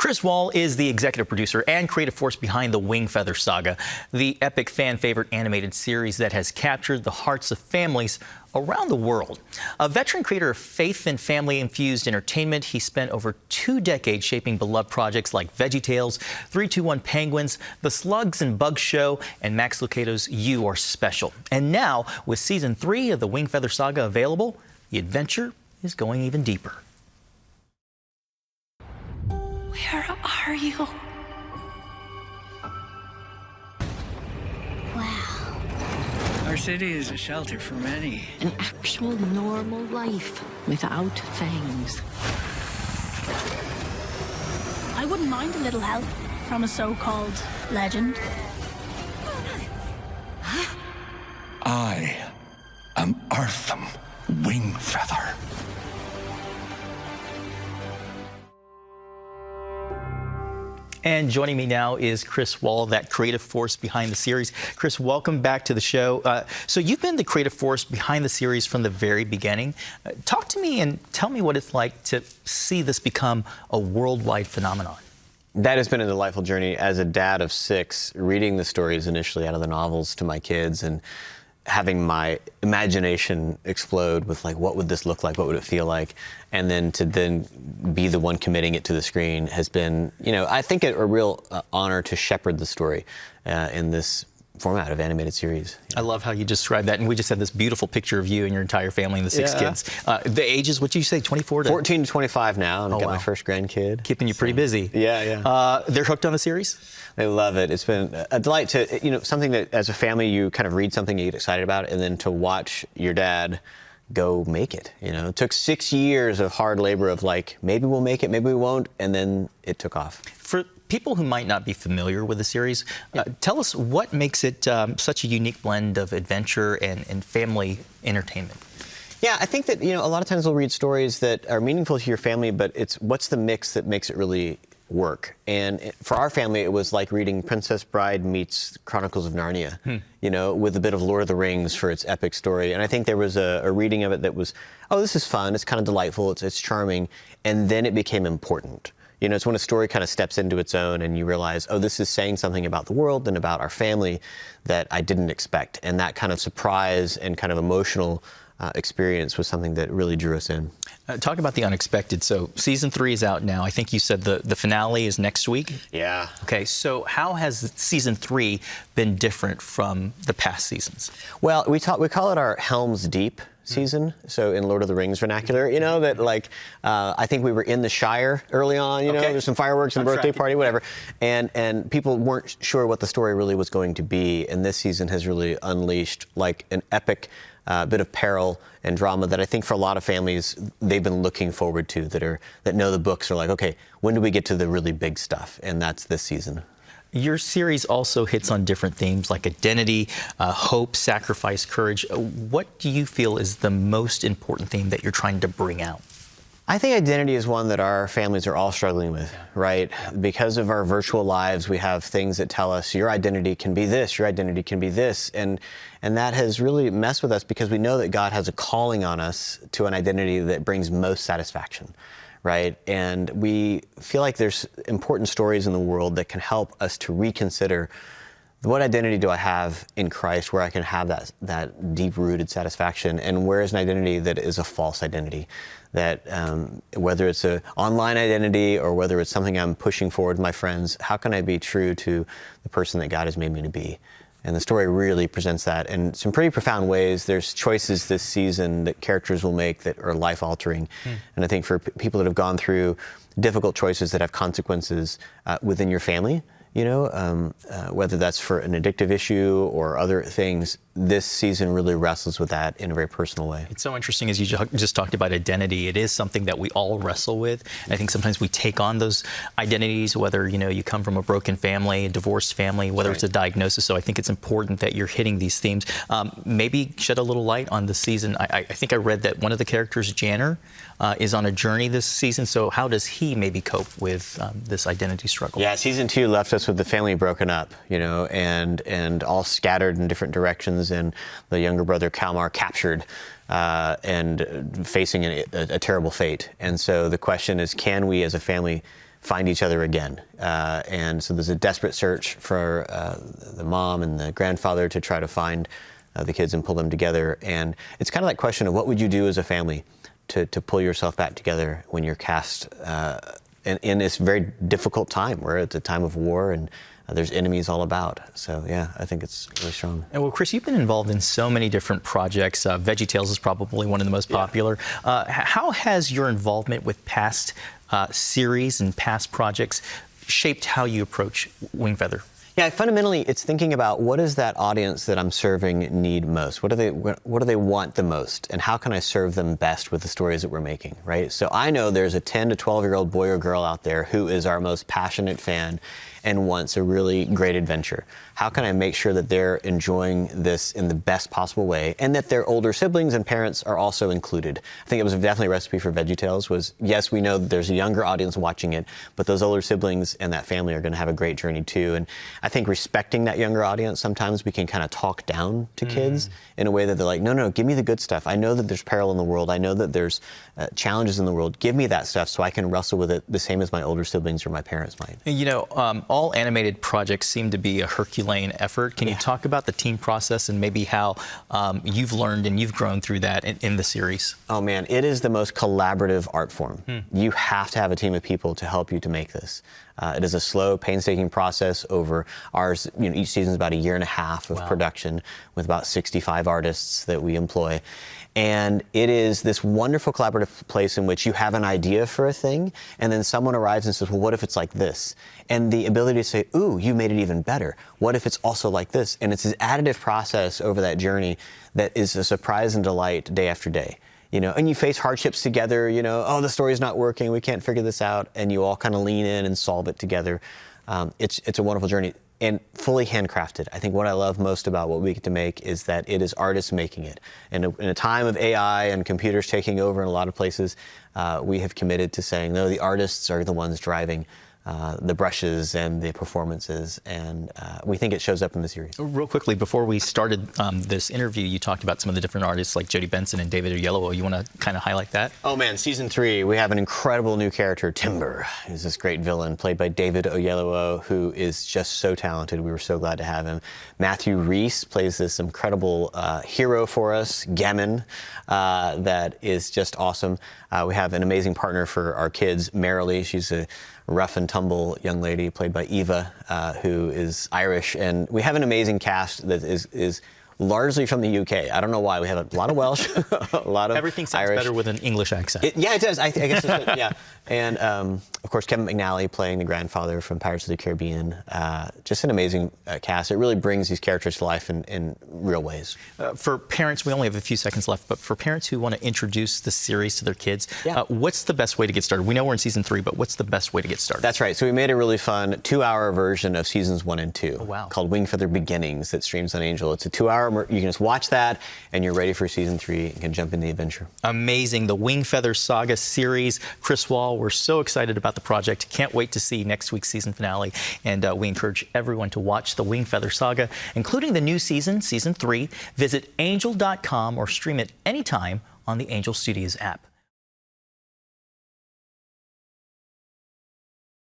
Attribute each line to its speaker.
Speaker 1: Chris Wall is the executive producer and creative force behind the Wingfeather Saga, the epic fan-favorite animated series that has captured the hearts of families around the world. A veteran creator of faith and family-infused entertainment, he spent over 2 decades shaping beloved projects like VeggieTales, 3-2-1 Penguins, The Slugs and Bugs Show, and Max Lucado's You Are Special. And now, with Season 3 of the Wingfeather Saga available, the adventure is going even deeper.
Speaker 2: Where are you?
Speaker 3: Wow.
Speaker 4: Our city is a shelter for many.
Speaker 2: An actual normal life without fangs.
Speaker 5: I wouldn't mind a little help from a so-called legend.
Speaker 6: I am Artham Wingfeather.
Speaker 1: And joining me now is Chris Wall, that creative force behind the series. Chris, welcome back to the show. So you've been the creative force behind the series from the very beginning. Talk to me and tell me what it's like to see this become a worldwide phenomenon.
Speaker 7: That has been a delightful journey as a dad of 6, reading the stories initially out of the novels to my kids and having my imagination explode with, like, what would this look like? What would it feel like? And then to be the one committing it to the screen has been, you know, I think a real honor to shepherd the story in this format of animated series.
Speaker 1: I love how you described that. And we just had this beautiful picture of you and your entire family and the 6 kids. The ages, what did you say, 24 to?
Speaker 7: 14 to 25 now, and I've got my first grandkid.
Speaker 1: Keeping you pretty busy.
Speaker 7: Yeah.
Speaker 1: They're hooked on the series?
Speaker 7: They love it. It's been a delight to, you know, something that as a family you kind of read something, you get excited about, and then to watch your dad go make it. You know, it took 6 years of hard labor of, like, maybe we'll make it, maybe we won't, and then it took off.
Speaker 1: For people who might not be familiar with the series, tell us what makes it such a unique blend of adventure and family entertainment.
Speaker 7: Yeah, I think that, you know, a lot of times we'll read stories that are meaningful to your family, but it's what's the mix that makes it really work. And for our family, it was like reading Princess Bride meets Chronicles of Narnia, you know, with a bit of Lord of the Rings for its epic story. And I think there was a reading of it that was, oh, this is fun, it's kind of delightful, it's charming, and then it became important. You know, it's when a story kind of steps into its own and you realize, oh, this is saying something about the world and about our family that I didn't expect. And that kind of surprise and kind of emotional experience was something that really drew us in.
Speaker 1: Talk about the unexpected. So Season 3 is out now. I think you said the finale is next week?
Speaker 7: Yeah.
Speaker 1: Okay, so how has Season 3 been different from the past seasons?
Speaker 7: Well, we call it our Helm's Deep season. So in Lord of the Rings vernacular, you know, that, like, I think we were in the Shire early on, you know, there's some fireworks and a birthday party, whatever. And people weren't sure what the story really was going to be. And this season has really unleashed, like, an epic bit of peril and drama that I think for a lot of families they've been looking forward to, that know the books, are like, okay, when do we get to the really big stuff? And that's this season.
Speaker 1: Your series also hits on different themes like identity, hope, sacrifice, courage. What do you feel is the most important theme that you're trying to bring out?
Speaker 7: I think identity is one that our families are all struggling with, right? Because of our virtual lives, we have things that tell us your identity can be this, your identity can be this. And that has really messed with us because we know that God has a calling on us to an identity that brings most satisfaction, right? And we feel like there's important stories in the world that can help us to reconsider, what identity do I have in Christ where I can have that deep-rooted satisfaction, and where is an identity that is a false identity? That whether it's an online identity or whether it's something I'm pushing forward with my friends, how can I be true to the person that God has made me to be? And the story really presents that in some pretty profound ways. There's choices this season that characters will make that are life-altering. And I think for people that have gone through difficult choices that have consequences within your family, you know, whether that's for an addictive issue or other things, this season really wrestles with that in a very personal way.
Speaker 1: It's so interesting, as you just talked about identity. It is something that we all wrestle with. And I think sometimes we take on those identities, whether, you know, you come from a broken family, a divorced family, whether it's a diagnosis. So I think it's important that you're hitting these themes. Maybe shed a little light on the season. I think I read that one of the characters, Janner, is on a journey this season. So how does he maybe cope with this identity struggle?
Speaker 7: Yeah, Season 2 left us with the family broken up, you know, and all scattered in different directions, and the younger brother Kalmar captured and facing a terrible fate. And so the question is, can we as a family find each other again. And so there's a desperate search for the mom and the grandfather to try to find the kids and pull them together. And it's kind of that question of what would you do as a family to pull yourself back together when you're cast in this very difficult time where it's a time of war and there's enemies all about. So yeah, I think it's really strong.
Speaker 1: And well, Chris, you've been involved in so many different projects. VeggieTales is probably one of the most popular. How has your involvement with past series and past projects shaped how you approach Wingfeather?
Speaker 7: Yeah, fundamentally, it's thinking about what does that audience that I'm serving need most? What do they want the most? And how can I serve them best with the stories that we're making, right? So I know there's a 10 to 12-year-old boy or girl out there who is our most passionate fan and wants a really great adventure. How can I make sure that they're enjoying this in the best possible way and that their older siblings and parents are also included? I think it was definitely a recipe for VeggieTales was, yes, we know that there's a younger audience watching it, but those older siblings and that family are going to have a great journey too. And I think respecting that younger audience, sometimes we can kind of talk down to kids in a way that they're like, no, give me the good stuff. I know that there's peril in the world. I know that there's challenges in the world. Give me that stuff so I can wrestle with it the same as my older siblings or my parents might.
Speaker 1: You know, all animated projects seem to be a Herculean effort. Can you talk about the team process and maybe how you've learned and you've grown through that in the series?
Speaker 7: Oh man, it is the most collaborative art form. You have to have a team of people to help you to make this. It is a slow, painstaking process over ours. You know, each season is about 1.5 years of production with about 65 artists that we employ. And it is this wonderful collaborative place in which you have an idea for a thing, and then someone arrives and says, well, what if it's like this? And the ability to say, ooh, you made it even better. What if it's also like this? And it's this additive process over that journey that is a surprise and delight day after day. You know, and you face hardships together, you know, oh, the story's not working, we can't figure this out, and you all kind of lean in and solve it together. It's a wonderful journey. And fully handcrafted. I think what I love most about what we get to make is that it is artists making it. And in a time of AI and computers taking over in a lot of places, we have committed to saying, no, the artists are the ones driving the brushes and the performances, and we think it shows up in the series.
Speaker 1: Real quickly, before we started this interview, you talked about some of the different artists like Jodie Benson and David Oyelowo. You want to kind of highlight that?
Speaker 7: Oh man, season 3, we have an incredible new character, Timber. He's this great villain played by David Oyelowo, who is just so talented. We were so glad to have him. Matthew Rhys plays this incredible hero for us, Gammon, that is just awesome. We have an amazing partner for our kids, Marilee. She's a rough and tumble young lady played by Eva, who is Irish. And we have an amazing cast that is largely from the UK. I don't know why. We have a lot of Welsh, a lot of
Speaker 1: Everything sounds
Speaker 7: Irish.
Speaker 1: better with an English accent.
Speaker 7: Yeah, it does. I guess it's what, yeah. And of course, Kevin McNally playing the grandfather from Pirates of the Caribbean. Just an amazing cast. It really brings these characters to life in real ways.
Speaker 1: For parents, we only have a few seconds left, but for parents who want to introduce the series to their kids, what's the best way to get started? We know we're in season 3, but what's the best way to get started?
Speaker 7: That's right. So we made a really fun 2-hour version of seasons 1 and 2 called Wingfeather Beginnings that streams on Angel. It's a 2-hour. You can just watch that, and you're ready for season 3 and can jump into the adventure. Amazing.
Speaker 1: The Wingfeather Saga series. Chris Wall, we're so excited about the project. Can't wait to see next week's season finale. And we encourage everyone to watch the Wingfeather Saga, including the new season, season 3. Visit angel.com or stream it anytime on the Angel Studios app.